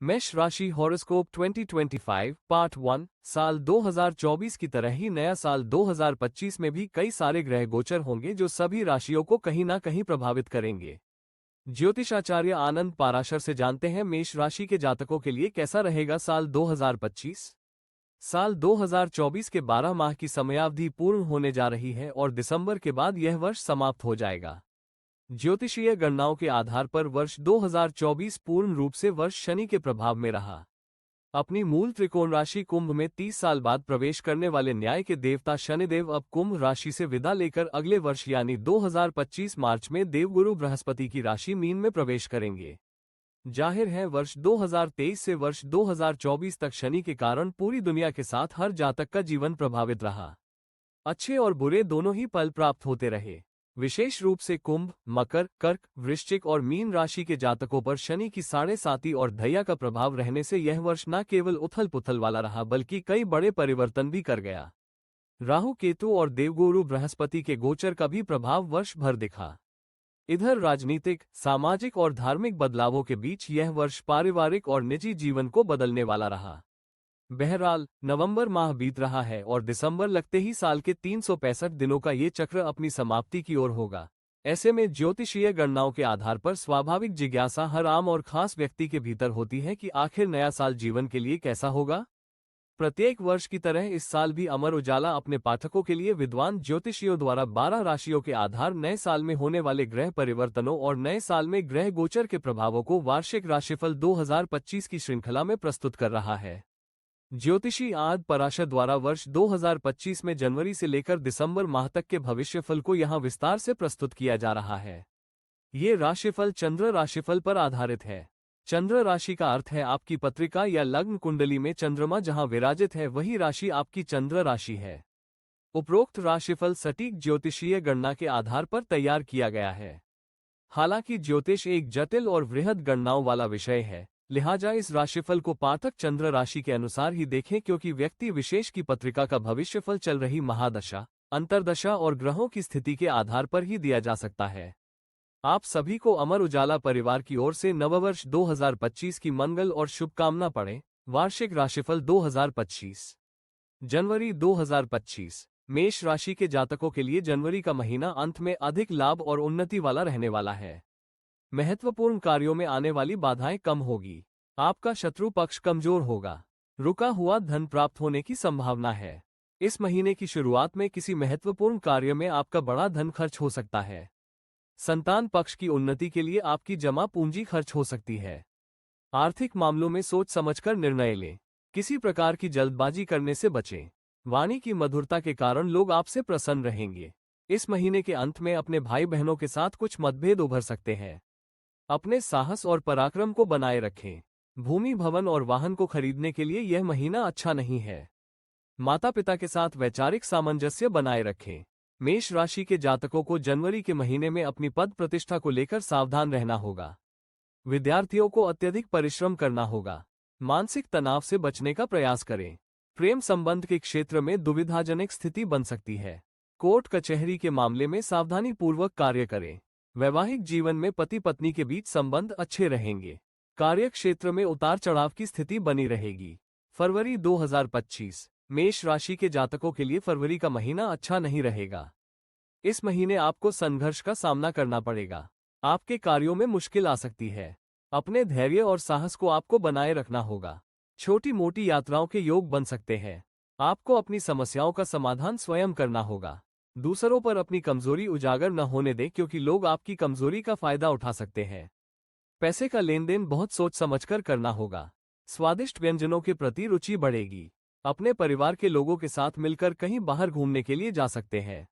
मेष राशि horoscope 2025 part 1। साल 2024 की तरह ही नया साल 2025 में भी कई सारे ग्रह गोचर होंगे जो सभी राशियों को कहीं ना कहीं प्रभावित करेंगे। ज्योतिषाचार्य आनंद पाराशर से जानते हैं मेष राशि के जातकों के लिए कैसा रहेगा साल 2025। साल 2024 के 12 माह की समयावधि पूर्ण होने जा रही है और दिसंबर के बाद यह वर्ष समाप्त हो जाएगा। ज्योतिषीय गणनाओं के आधार पर वर्ष 2024 पूर्ण रूप से वर्ष शनि के प्रभाव में रहा। अपनी मूल त्रिकोण राशि कुंभ में 30 साल बाद प्रवेश करने वाले न्याय के देवता शनिदेव अब कुंभ राशि से विदा लेकर अगले वर्ष यानी 2025 मार्च में देवगुरु बृहस्पति की राशि मीन में प्रवेश करेंगे। जाहिर है वर्ष 2023 से वर्ष 2024 तक शनि के कारण पूरी दुनिया के साथ हर जातक का जीवन प्रभावित रहा। अच्छे और बुरे दोनों ही पल प्राप्त होते रहे। विशेष रूप से कुंभ, मकर, कर्क, वृश्चिक और मीन राशि के जातकों पर शनि की 7.5 और धैया का प्रभाव रहने से यह वर्ष न केवल उथल पुथल वाला रहा बल्कि कई बड़े परिवर्तन भी कर गया। राहु, केतु और देवगुरु बृहस्पति के गोचर का भी प्रभाव वर्ष भर दिखा। इधर राजनीतिक, सामाजिक और धार्मिक बदलावों के बीच यह वर्ष पारिवारिक और निजी जीवन को बदलने वाला रहा। बहरहाल नवंबर माह बीत रहा है और दिसंबर लगते ही साल के 365 दिनों का ये चक्र अपनी समाप्ति की ओर होगा। ऐसे में ज्योतिषीय गणनाओं के आधार पर स्वाभाविक जिज्ञासा हर आम और खास व्यक्ति के भीतर होती है कि आखिर नया साल जीवन के लिए कैसा होगा। प्रत्येक वर्ष की तरह इस साल भी अमर उजाला अपने पाठकों के लिए विद्वान ज्योतिषियों द्वारा 12 राशियों के आधार नए साल में होने वाले ग्रह परिवर्तनों और नए साल में ग्रह गोचर के प्रभावों को वार्षिक राशिफल 2025 की श्रृंखला में प्रस्तुत कर रहा है। ज्योतिषी आद पराशर द्वारा वर्ष 2025 में जनवरी से लेकर दिसंबर माह तक के भविष्यफल को यहां विस्तार से प्रस्तुत किया जा रहा है। ये राशिफल चंद्र राशिफल पर आधारित है। चंद्र राशि का अर्थ है आपकी पत्रिका या लग्न कुंडली में चंद्रमा जहां विराजित है वही राशि आपकी चंद्र राशि है। उपरोक्त राशिफल सटीक ज्योतिषीय गणना के आधार पर तैयार किया गया है। हालांकि ज्योतिष एक जटिल और वृहद गणनाओं वाला विषय है, लिहाजा इस राशिफल को पाठक चंद्र राशि के अनुसार ही देखें क्योंकि व्यक्ति विशेष की पत्रिका का भविष्यफल चल रही महादशा, अंतर्दशा और ग्रहों की स्थिति के आधार पर ही दिया जा सकता है। आप सभी को अमर उजाला परिवार की ओर से नववर्ष 2025 की मंगल और शुभकामना पड़े। वार्षिक राशिफल 2025 जनवरी 2025 मेष राशि के जातकों के लिए जनवरी का महीना अंत में अधिक लाभ और उन्नति वाला रहने वाला है। महत्वपूर्ण कार्यों में आने वाली बाधाएं कम होगी। आपका शत्रु पक्ष कमजोर होगा। रुका हुआ धन प्राप्त होने की संभावना है। इस महीने की शुरुआत में किसी महत्वपूर्ण कार्य में आपका बड़ा धन खर्च हो सकता है। संतान पक्ष की उन्नति के लिए आपकी जमा पूंजी खर्च हो सकती है। आर्थिक मामलों में सोच समझकर निर्णय लें। किसी प्रकार की जल्दबाजी करने से बचें। वाणी की मधुरता के कारण लोग आपसे प्रसन्न रहेंगे। इस महीने के अंत में अपने भाई बहनों के साथ कुछ मतभेद उभर सकते हैं। अपने साहस और पराक्रम को बनाए रखें। भूमि, भवन और वाहन को खरीदने के लिए यह महीना अच्छा नहीं है। माता पिता के साथ वैचारिक सामंजस्य बनाए रखें। मेष राशि के जातकों को जनवरी के महीने में अपनी पद प्रतिष्ठा को लेकर सावधान रहना होगा। विद्यार्थियों को अत्यधिक परिश्रम करना होगा। मानसिक तनाव से बचने का प्रयास करें। प्रेम संबंध के क्षेत्र में दुविधाजनक स्थिति बन सकती है। कोर्ट कचहरी के मामले में सावधानी पूर्वक कार्य करें। वैवाहिक जीवन में पति पत्नी के बीच संबंध अच्छे रहेंगे। कार्य क्षेत्र में उतार चढ़ाव की स्थिति बनी रहेगी। फरवरी 2025 मेष राशि के जातकों के लिए फरवरी का महीना अच्छा नहीं रहेगा। इस महीने आपको संघर्ष का सामना करना पड़ेगा। आपके कार्यों में मुश्किल आ सकती है। अपने धैर्य और साहस को आपको बनाए रखना होगा। छोटी मोटी यात्राओं के योग बन सकते हैं। आपको अपनी समस्याओं का समाधान स्वयं करना होगा। दूसरों पर अपनी कमजोरी उजागर न होने दें क्योंकि लोग आपकी कमजोरी का फायदा उठा सकते हैं। पैसे का लेन देन बहुत सोच समझकर करना होगा। स्वादिष्ट व्यंजनों के प्रति रुचि बढ़ेगी। अपने परिवार के लोगों के साथ मिलकर कहीं बाहर घूमने के लिए जा सकते हैं।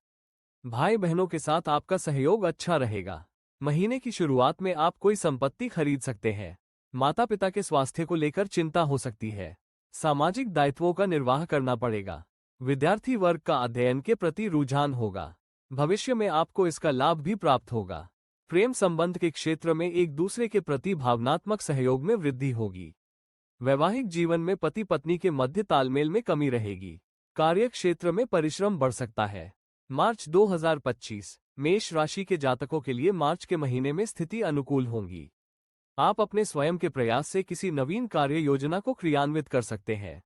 भाई बहनों के साथ आपका सहयोग अच्छा रहेगा। महीने की शुरुआत में आप कोई संपत्ति खरीद सकते हैं। माता पिता के स्वास्थ्य को लेकर चिंता हो सकती है। सामाजिक दायित्वों का निर्वाह करना पड़ेगा। विद्यार्थी वर्ग का अध्ययन के प्रति रुझान होगा। भविष्य में आपको इसका लाभ भी प्राप्त होगा। प्रेम संबंध के क्षेत्र में एक दूसरे के प्रति भावनात्मक सहयोग में वृद्धि होगी। वैवाहिक जीवन में पति पत्नी के मध्य तालमेल में कमी रहेगी। कार्य क्षेत्र में परिश्रम बढ़ सकता है। मार्च 2025 मेष राशि के जातकों के लिए मार्च के महीने में स्थिति अनुकूल होंगी। आप अपने स्वयं के प्रयास से किसी नवीन कार्य योजना को क्रियान्वित कर सकते हैं।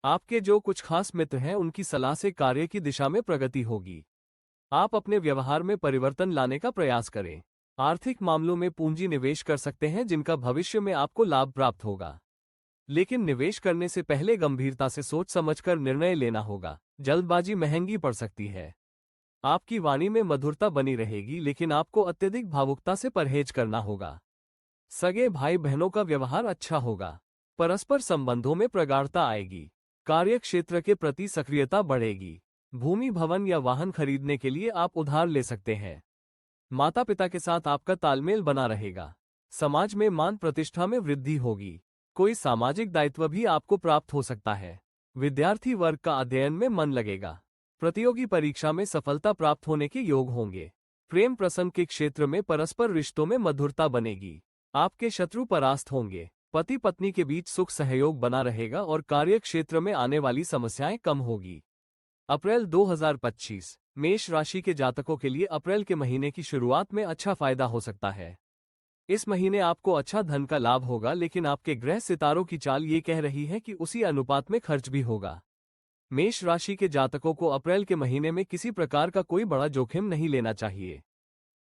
आपके जो कुछ खास मित्र हैं उनकी सलाह से कार्य की दिशा में प्रगति होगी। आप अपने व्यवहार में परिवर्तन लाने का प्रयास करें। आर्थिक मामलों में पूंजी निवेश कर सकते हैं जिनका भविष्य में आपको लाभ प्राप्त होगा। लेकिन निवेश करने से पहले गंभीरता से सोच समझकर निर्णय लेना होगा। जल्दबाजी महंगी पड़ सकती है। आपकी वाणी में मधुरता बनी रहेगी लेकिन आपको अत्यधिक भावुकता से परहेज करना होगा। सगे भाई बहनों का व्यवहार अच्छा होगा। परस्पर संबंधों में प्रगाढ़ता आएगी। कार्य क्षेत्र के प्रति सक्रियता बढ़ेगी। भूमि भवन या वाहन खरीदने के लिए आप उधार ले सकते हैं। माता पिता के साथ आपका तालमेल बना रहेगा। समाज में मान प्रतिष्ठा में वृद्धि होगी। कोई सामाजिक दायित्व भी आपको प्राप्त हो सकता है। विद्यार्थी वर्ग का अध्ययन में मन लगेगा। प्रतियोगी परीक्षा में सफलता प्राप्त होने के योग होंगे। प्रेम प्रसंग के क्षेत्र में परस्पर रिश्तों में मधुरता बनेगी। आपके शत्रु परास्त होंगे। पति पत्नी के बीच सुख सहयोग बना रहेगा और कार्य क्षेत्र में आने वाली समस्याएं कम होगी। अप्रैल 2025 मेष राशि के जातकों के लिए अप्रैल के महीने की शुरुआत में अच्छा फायदा हो सकता है। इस महीने आपको अच्छा धन का लाभ होगा लेकिन आपके ग्रह सितारों की चाल ये कह रही है कि उसी अनुपात में खर्च भी होगा। मेष राशि के जातकों को अप्रैल के महीने में किसी प्रकार का कोई बड़ा जोखिम नहीं लेना चाहिए।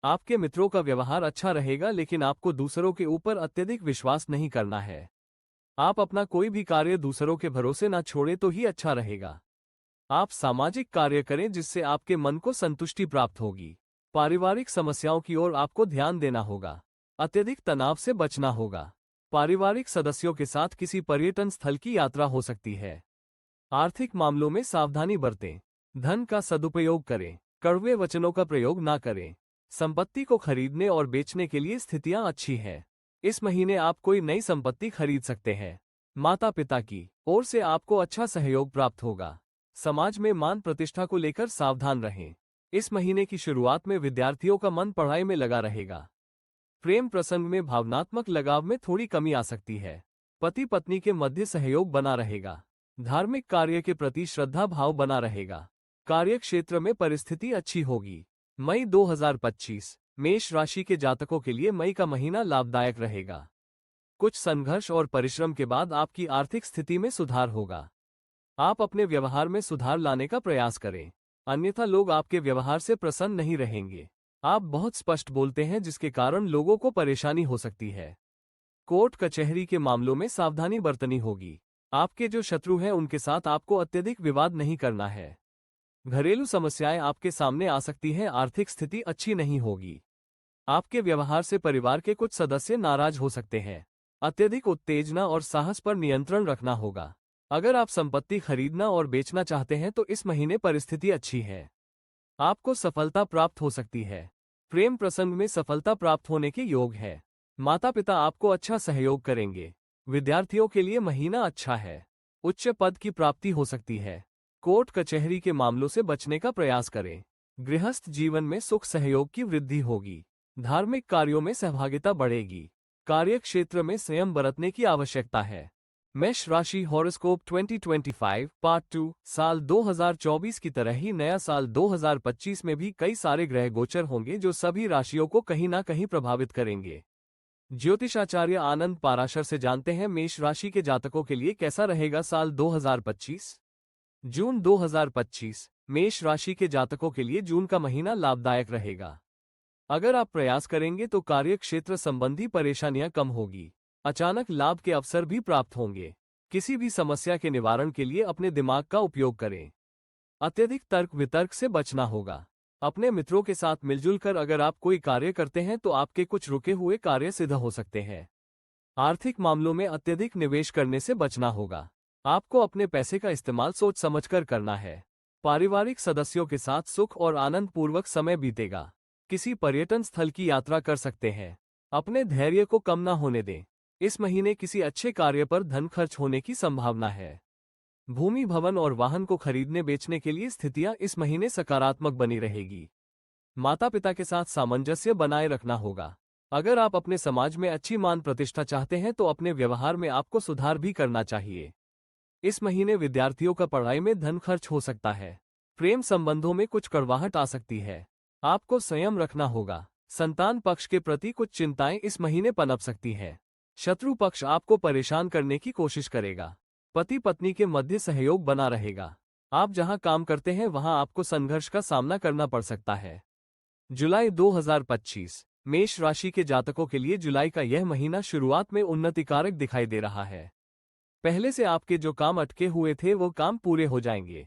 आपके मित्रों का व्यवहार अच्छा रहेगा लेकिन आपको दूसरों के ऊपर अत्यधिक विश्वास नहीं करना है। आप अपना कोई भी कार्य दूसरों के भरोसे न छोड़े तो ही अच्छा रहेगा। आप सामाजिक कार्य करें जिससे आपके मन को संतुष्टि प्राप्त होगी। पारिवारिक समस्याओं की ओर आपको ध्यान देना होगा। अत्यधिक तनाव से बचना होगा। पारिवारिक सदस्यों के साथ किसी पर्यटन स्थल की यात्रा हो सकती है। आर्थिक मामलों में सावधानी बरतें। धन का सदुपयोग करें। कड़वे वचनों का प्रयोग न करें। संपत्ति को खरीदने और बेचने के लिए स्थितियां अच्छी हैं। इस महीने आप कोई नई संपत्ति खरीद सकते हैं। माता पिता की ओर से आपको अच्छा सहयोग प्राप्त होगा। समाज में मान प्रतिष्ठा को लेकर सावधान रहें। इस महीने की शुरुआत में विद्यार्थियों का मन पढ़ाई में लगा रहेगा। प्रेम प्रसंग में भावनात्मक लगाव में थोड़ी कमी आ सकती है। पति पत्नी के मध्य सहयोग बना रहेगा। धार्मिक कार्य के प्रति श्रद्धा भाव बना रहेगा। कार्य क्षेत्र में परिस्थिति अच्छी होगी। मई 2025 मेष राशि के जातकों के लिए मई का महीना लाभदायक रहेगा। कुछ संघर्ष और परिश्रम के बाद आपकी आर्थिक स्थिति में सुधार होगा। आप अपने व्यवहार में सुधार लाने का प्रयास करें, अन्यथा लोग आपके व्यवहार से प्रसन्न नहीं रहेंगे। आप बहुत स्पष्ट बोलते हैं जिसके कारण लोगों को परेशानी हो सकती है। कोर्ट कचहरी के मामलों में सावधानी बरतनी होगी। आपके जो शत्रु हैं उनके साथ आपको अत्यधिक विवाद नहीं करना है। घरेलू समस्याएं आपके सामने आ सकती हैं। आर्थिक स्थिति अच्छी नहीं होगी। आपके व्यवहार से परिवार के कुछ सदस्य नाराज हो सकते हैं। अत्यधिक उत्तेजना और साहस पर नियंत्रण रखना होगा। अगर आप संपत्ति खरीदना और बेचना चाहते हैं तो इस महीने परिस्थिति अच्छी है। आपको सफलता प्राप्त हो सकती है। प्रेम प्रसंग में सफलता प्राप्त होने के योग है। माता पिता आपको अच्छा सहयोग करेंगे। विद्यार्थियों के लिए महीना अच्छा है। उच्च पद की प्राप्ति हो सकती है। कोर्ट कचहरी के मामलों से बचने का प्रयास करें। गृहस्थ जीवन में सुख सहयोग की वृद्धि होगी। धार्मिक कार्यों में सहभागिता बढ़ेगी। कार्य क्षेत्र में संयम बरतने की आवश्यकता है। मेष राशि हॉरोस्कोप 2025 पार्ट 2 साल 2024 की तरह ही नया साल 2025 में भी कई सारे ग्रह गोचर होंगे जो सभी राशियों को कहीं ना कहीं प्रभावित करेंगे। ज्योतिषाचार्य आनंद पाराशर से जानते हैं मेष राशि के जातकों के लिए कैसा रहेगा साल 2025। जून 2025 मेष राशि के जातकों के लिए जून का महीना लाभदायक रहेगा। अगर आप प्रयास करेंगे तो कार्य क्षेत्र संबंधी परेशानियां कम होगी। अचानक लाभ के अवसर भी प्राप्त होंगे। किसी भी समस्या के निवारण के लिए अपने दिमाग का उपयोग करें। अत्यधिक तर्क वितर्क से बचना होगा। अपने मित्रों के साथ मिलजुल कर अगर आप कोई कार्य करते हैं तो आपके कुछ रुके हुए कार्य सिद्ध हो सकते हैं। आर्थिक मामलों में अत्यधिक निवेश करने से बचना होगा। आपको अपने पैसे का इस्तेमाल सोच समझकर करना है। पारिवारिक सदस्यों के साथ सुख और आनंद पूर्वक समय बीतेगा। किसी पर्यटन स्थल की यात्रा कर सकते हैं। अपने धैर्य को कम न होने दें। इस महीने किसी अच्छे कार्य पर धन खर्च होने की संभावना है। भूमि भवन और वाहन को खरीदने बेचने के लिए स्थितियां इस महीने सकारात्मक बनी रहेगी। माता पिता के साथ सामंजस्य बनाए रखना होगा। अगर आप अपने समाज में अच्छी मान प्रतिष्ठा चाहते हैं तो अपने व्यवहार में आपको सुधार भी करना चाहिए। इस महीने विद्यार्थियों का पढ़ाई में धन खर्च हो सकता है। प्रेम संबंधों में कुछ कड़वाहट आ सकती है। आपको संयम रखना होगा। संतान पक्ष के प्रति कुछ चिंताएं इस महीने पनप सकती हैं। शत्रु पक्ष आपको परेशान करने की कोशिश करेगा। पति पत्नी के मध्य सहयोग बना रहेगा। आप जहां काम करते हैं वहां आपको संघर्ष का सामना करना पड़ सकता है। जुलाई 2025 मेष राशि के जातकों के लिए जुलाई का यह महीना शुरुआत में उन्नतिकारक दिखाई दे रहा है। पहले से आपके जो काम अटके हुए थे वो काम पूरे हो जाएंगे।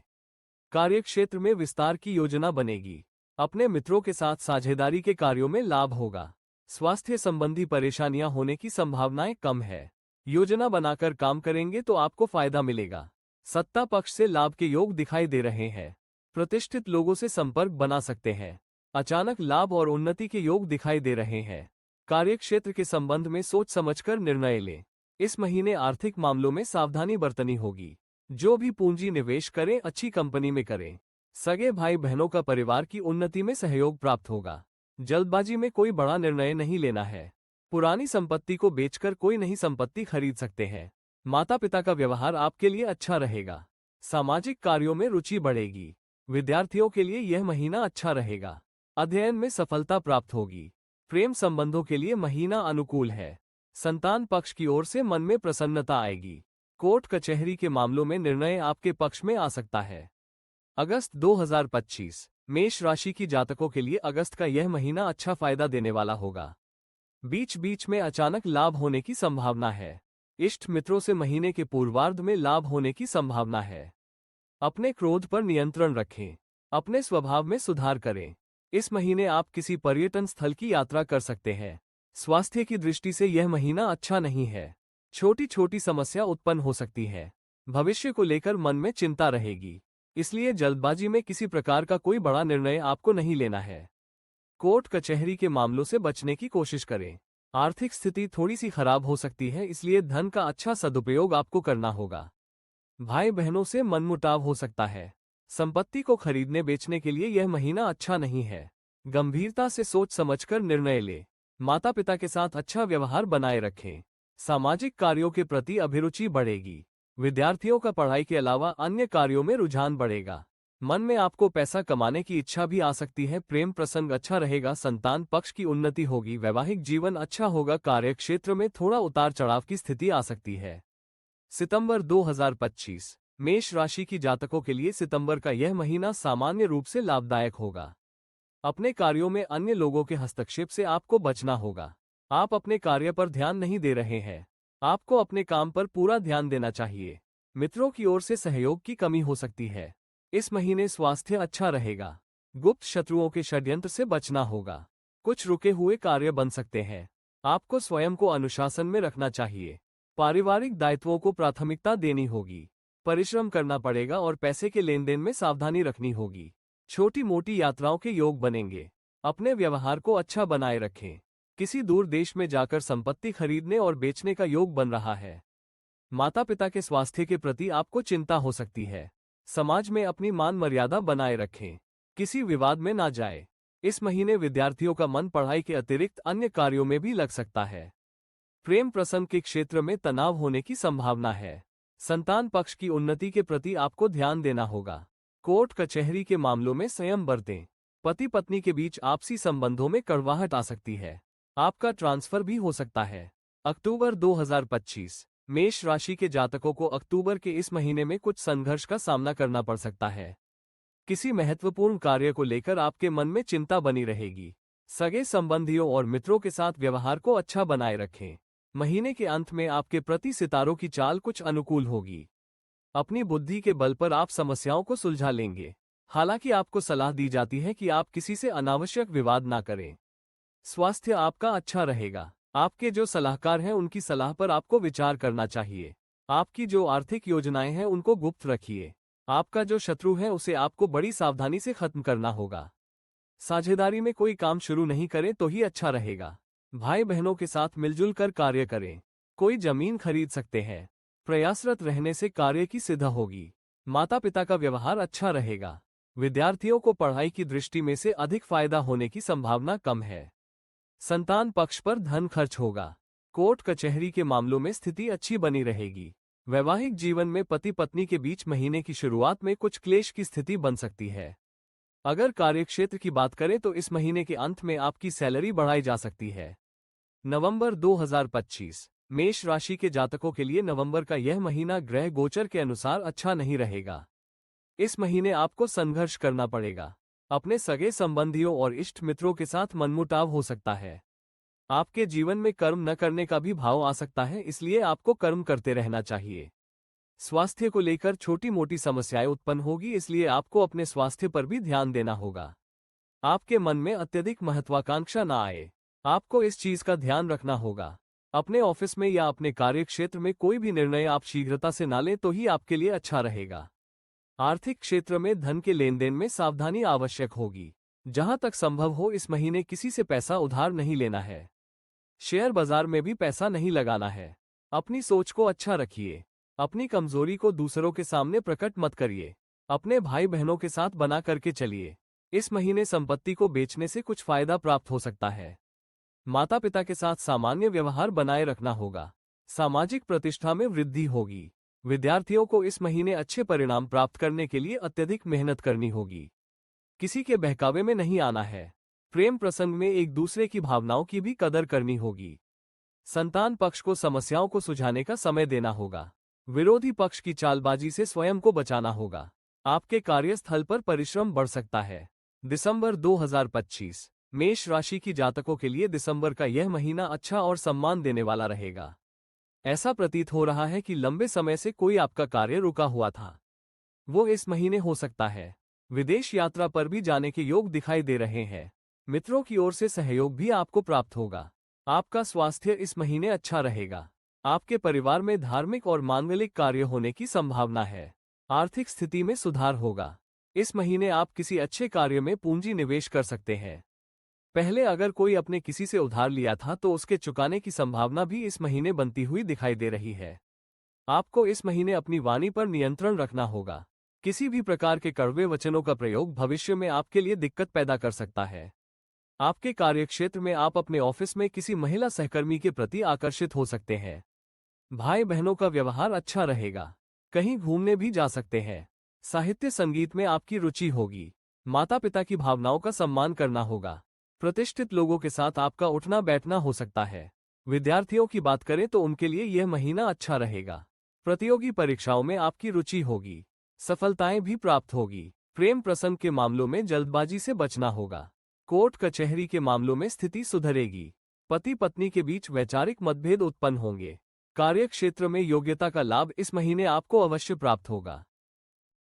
कार्यक्षेत्र में विस्तार की योजना बनेगी। अपने मित्रों के साथ साझेदारी के कार्यों में लाभ होगा। स्वास्थ्य संबंधी परेशानियां होने की संभावनाएं कम है। योजना बनाकर काम करेंगे तो आपको फायदा मिलेगा। सत्ता पक्ष से लाभ के योग दिखाई दे रहे हैं। प्रतिष्ठित लोगों से संपर्क बना सकते हैं। अचानक लाभ और उन्नति के योग दिखाई दे रहे हैं। कार्यक्षेत्र के संबंध में सोच समझकर निर्णय लें। इस महीने आर्थिक मामलों में सावधानी बरतनी होगी। जो भी पूंजी निवेश करें अच्छी कंपनी में करें। सगे भाई बहनों का परिवार की उन्नति में सहयोग प्राप्त होगा। जल्दबाजी में कोई बड़ा निर्णय नहीं लेना है। पुरानी संपत्ति को बेचकर कोई नई संपत्ति खरीद सकते हैं। माता पिता का व्यवहार आपके लिए अच्छा रहेगा। सामाजिक कार्यों में रुचि बढ़ेगी। विद्यार्थियों के लिए यह महीना अच्छा रहेगा। अध्ययन में सफलता प्राप्त होगी। प्रेम संबंधों के लिए महीना अनुकूल है। संतान पक्ष की ओर से मन में प्रसन्नता आएगी। कोर्ट कचहरी के मामलों में निर्णय आपके पक्ष में आ सकता है। अगस्त 2025 मेष राशि की जातकों के लिए अगस्त का यह महीना अच्छा फायदा देने वाला होगा। बीच बीच में अचानक लाभ होने की संभावना है। इष्ट मित्रों से महीने के पूर्वार्ध में लाभ होने की संभावना है। अपने क्रोध पर नियंत्रण रखें। अपने स्वभाव में सुधार करें। इस महीने आप किसी पर्यटन स्थल की यात्रा कर सकते हैं। स्वास्थ्य की दृष्टि से यह महीना अच्छा नहीं है। छोटी छोटी समस्या उत्पन्न हो सकती है। भविष्य को लेकर मन में चिंता रहेगी। इसलिए जल्दबाजी में किसी प्रकार का कोई बड़ा निर्णय आपको नहीं लेना है। कोर्ट कचहरी के मामलों से बचने की कोशिश करें। आर्थिक स्थिति थोड़ी सी खराब हो सकती है, इसलिए धन का अच्छा सदुपयोग आपको करना होगा। भाई बहनों से मनमुटाव हो सकता है। संपत्ति को खरीदने बेचने के लिए यह महीना अच्छा नहीं है। गंभीरता से सोच समझकर निर्णय ले। माता पिता के साथ अच्छा व्यवहार बनाए रखें। सामाजिक कार्यों के प्रति अभिरुचि बढ़ेगी। विद्यार्थियों का पढ़ाई के अलावा अन्य कार्यों में रुझान बढ़ेगा। मन में आपको पैसा कमाने की इच्छा भी आ सकती है। प्रेम प्रसंग अच्छा रहेगा। संतान पक्ष की उन्नति होगी। वैवाहिक जीवन अच्छा होगा। कार्यक्षेत्र में थोड़ा उतार चढ़ाव की स्थिति आ सकती है। सितंबर 2025 मेष राशि की जातकों के लिए सितंबर का यह महीना सामान्य रूप से लाभदायक होगा। अपने कार्यों में अन्य लोगों के हस्तक्षेप से आपको बचना होगा। आप अपने कार्य पर ध्यान नहीं दे रहे हैं। आपको अपने काम पर पूरा ध्यान देना चाहिए। मित्रों की ओर से सहयोग की कमी हो सकती है। इस महीने स्वास्थ्य अच्छा रहेगा। गुप्त शत्रुओं के षड्यंत्र से बचना होगा। कुछ रुके हुए कार्य बन सकते हैं। आपको स्वयं को अनुशासन में रखना चाहिए। पारिवारिक दायित्वों को प्राथमिकता देनी होगी। परिश्रम करना पड़ेगा और पैसे के लेन देन में सावधानी रखनी होगी। छोटी मोटी यात्राओं के योग बनेंगे। अपने व्यवहार को अच्छा बनाए रखें। किसी दूर देश में जाकर संपत्ति खरीदने और बेचने का योग बन रहा है। माता पिता के स्वास्थ्य के प्रति आपको चिंता हो सकती है। समाज में अपनी मान मर्यादा बनाए रखें। किसी विवाद में ना जाए। इस महीने विद्यार्थियों का मन पढ़ाई के अतिरिक्त अन्य कार्यों में भी लग सकता है। प्रेम प्रसंग के क्षेत्र में तनाव होने की संभावना है। संतान पक्ष की उन्नति के प्रति आपको ध्यान देना होगा। कोर्ट कचहरी के मामलों में संयम बरतें। पति पत्नी के बीच आपसी संबंधों में कड़वाहट आ सकती है। आपका ट्रांसफर भी हो सकता है। अक्टूबर 2025 मेष राशि के जातकों को अक्टूबर के इस महीने में कुछ संघर्ष का सामना करना पड़ सकता है। किसी महत्वपूर्ण कार्य को लेकर आपके मन में चिंता बनी रहेगी। सगे संबंधियों और मित्रों के साथ व्यवहार को अच्छा बनाए रखें। महीने के अंत में आपके प्रति सितारों की चाल कुछ अनुकूल होगी। अपनी बुद्धि के बल पर आप समस्याओं को सुलझा लेंगे। हालांकि आपको सलाह दी जाती है कि आप किसी से अनावश्यक विवाद ना करें। स्वास्थ्य आपका अच्छा रहेगा। आपके जो सलाहकार हैं उनकी सलाह पर आपको विचार करना चाहिए। आपकी जो आर्थिक योजनाएं हैं उनको गुप्त रखिए। आपका जो शत्रु है उसे आपको बड़ी सावधानी से खत्म करना होगा। साझेदारी में कोई काम शुरू नहीं करें तो ही अच्छा रहेगा। भाई बहनों के साथ मिलजुल कर कार्य करें। कोई जमीन खरीद सकते हैं। प्रयासरत रहने से कार्य की सिद्ध होगी। माता पिता का व्यवहार अच्छा रहेगा। विद्यार्थियों को पढ़ाई की दृष्टि में से अधिक फायदा होने की संभावना कम है। संतान पक्ष पर धन खर्च होगा। कोर्ट कचहरी के मामलों में स्थिति अच्छी बनी रहेगी। वैवाहिक जीवन में पति पत्नी के बीच महीने की शुरुआत में कुछ क्लेश की स्थिति बन सकती है। अगर कार्यक्षेत्र की बात करें तो इस महीने के अंत में आपकी सैलरी बढ़ाई जा सकती है। नवंबर 2025 मेष राशि के जातकों के लिए नवंबर का यह महीना ग्रह गोचर के अनुसार अच्छा नहीं रहेगा। इस महीने आपको संघर्ष करना पड़ेगा। अपने सगे संबंधियों और इष्ट मित्रों के साथ मनमुटाव हो सकता है। आपके जीवन में कर्म न करने का भी भाव आ सकता है, इसलिए आपको कर्म करते रहना चाहिए। स्वास्थ्य को लेकर छोटी मोटी समस्याएं उत्पन्न होगी, इसलिए आपको अपने स्वास्थ्य पर भी ध्यान देना होगा। आपके मन में अत्यधिक महत्वाकांक्षा न आए, आपको इस चीज का ध्यान रखना होगा। अपने ऑफिस में या अपने कार्यक्षेत्र में कोई भी निर्णय आप शीघ्रता से न लें तो ही आपके लिए अच्छा रहेगा। आर्थिक क्षेत्र में धन के लेन देन में सावधानी आवश्यक होगी। जहां तक संभव हो इस महीने किसी से पैसा उधार नहीं लेना है। शेयर बाजार में भी पैसा नहीं लगाना है। अपनी सोच को अच्छा रखिए। अपनी कमजोरी को दूसरों के सामने प्रकट मत करिए। अपने भाई बहनों के साथ बना करके चलिए। इस महीने संपत्ति को बेचने से कुछ फायदा प्राप्त हो सकता है। माता पिता के साथ सामान्य व्यवहार बनाए रखना होगा। सामाजिक प्रतिष्ठा में वृद्धि होगी। विद्यार्थियों को इस महीने अच्छे परिणाम प्राप्त करने के लिए अत्यधिक मेहनत करनी होगी। किसी के बहकावे में नहीं आना है। प्रेम प्रसंग में एक दूसरे की भावनाओं की भी कदर करनी होगी। संतान पक्ष को समस्याओं को सुलझाने का समय देना होगा। विरोधी पक्ष की चालबाजी से स्वयं को बचाना होगा। आपके कार्यस्थल पर परिश्रम बढ़ सकता है। दिसंबर 2025 मेष राशि की जातकों के लिए दिसंबर का यह महीना अच्छा और सम्मान देने वाला रहेगा। ऐसा प्रतीत हो रहा है कि लंबे समय से कोई आपका कार्य रुका हुआ था, वो इस महीने हो सकता है। विदेश यात्रा पर भी जाने के योग दिखाई दे रहे हैं। मित्रों की ओर से सहयोग भी आपको प्राप्त होगा। आपका स्वास्थ्य इस महीने अच्छा रहेगा। आपके परिवार में धार्मिक और मांगलिक कार्य होने की संभावना है। आर्थिक स्थिति में सुधार होगा। इस महीने आप किसी अच्छे कार्य में पूंजी निवेश कर सकते हैं। पहले अगर कोई अपने किसी से उधार लिया था तो उसके चुकाने की संभावना भी इस महीने बनती हुई दिखाई दे रही है। आपको इस महीने अपनी वाणी पर नियंत्रण रखना होगा। किसी भी प्रकार के कड़वे वचनों का प्रयोग भविष्य में आपके लिए दिक्कत पैदा कर सकता है। आपके कार्यक्षेत्र में आप अपने ऑफिस में किसी महिला सहकर्मी के प्रति आकर्षित हो सकते हैं। भाई बहनों का व्यवहार अच्छा रहेगा। कहीं घूमने भी जा सकते हैं। साहित्य संगीत में आपकी रुचि होगी। माता पिता की भावनाओं का सम्मान करना होगा। प्रतिष्ठित लोगों के साथ आपका उठना बैठना हो सकता है। विद्यार्थियों की बात करें तो उनके लिए यह महीना अच्छा रहेगा। प्रतियोगी परीक्षाओं में आपकी रुचि होगी। सफलताएं भी प्राप्त होगी। प्रेम प्रसंग के मामलों में जल्दबाजी से बचना होगा। कोर्ट कचहरी के मामलों में स्थिति सुधरेगी। पति पत्नी के बीच वैचारिक मतभेद उत्पन्न होंगे। कार्यक्षेत्र में योग्यता का लाभ इस महीने आपको अवश्य प्राप्त होगा।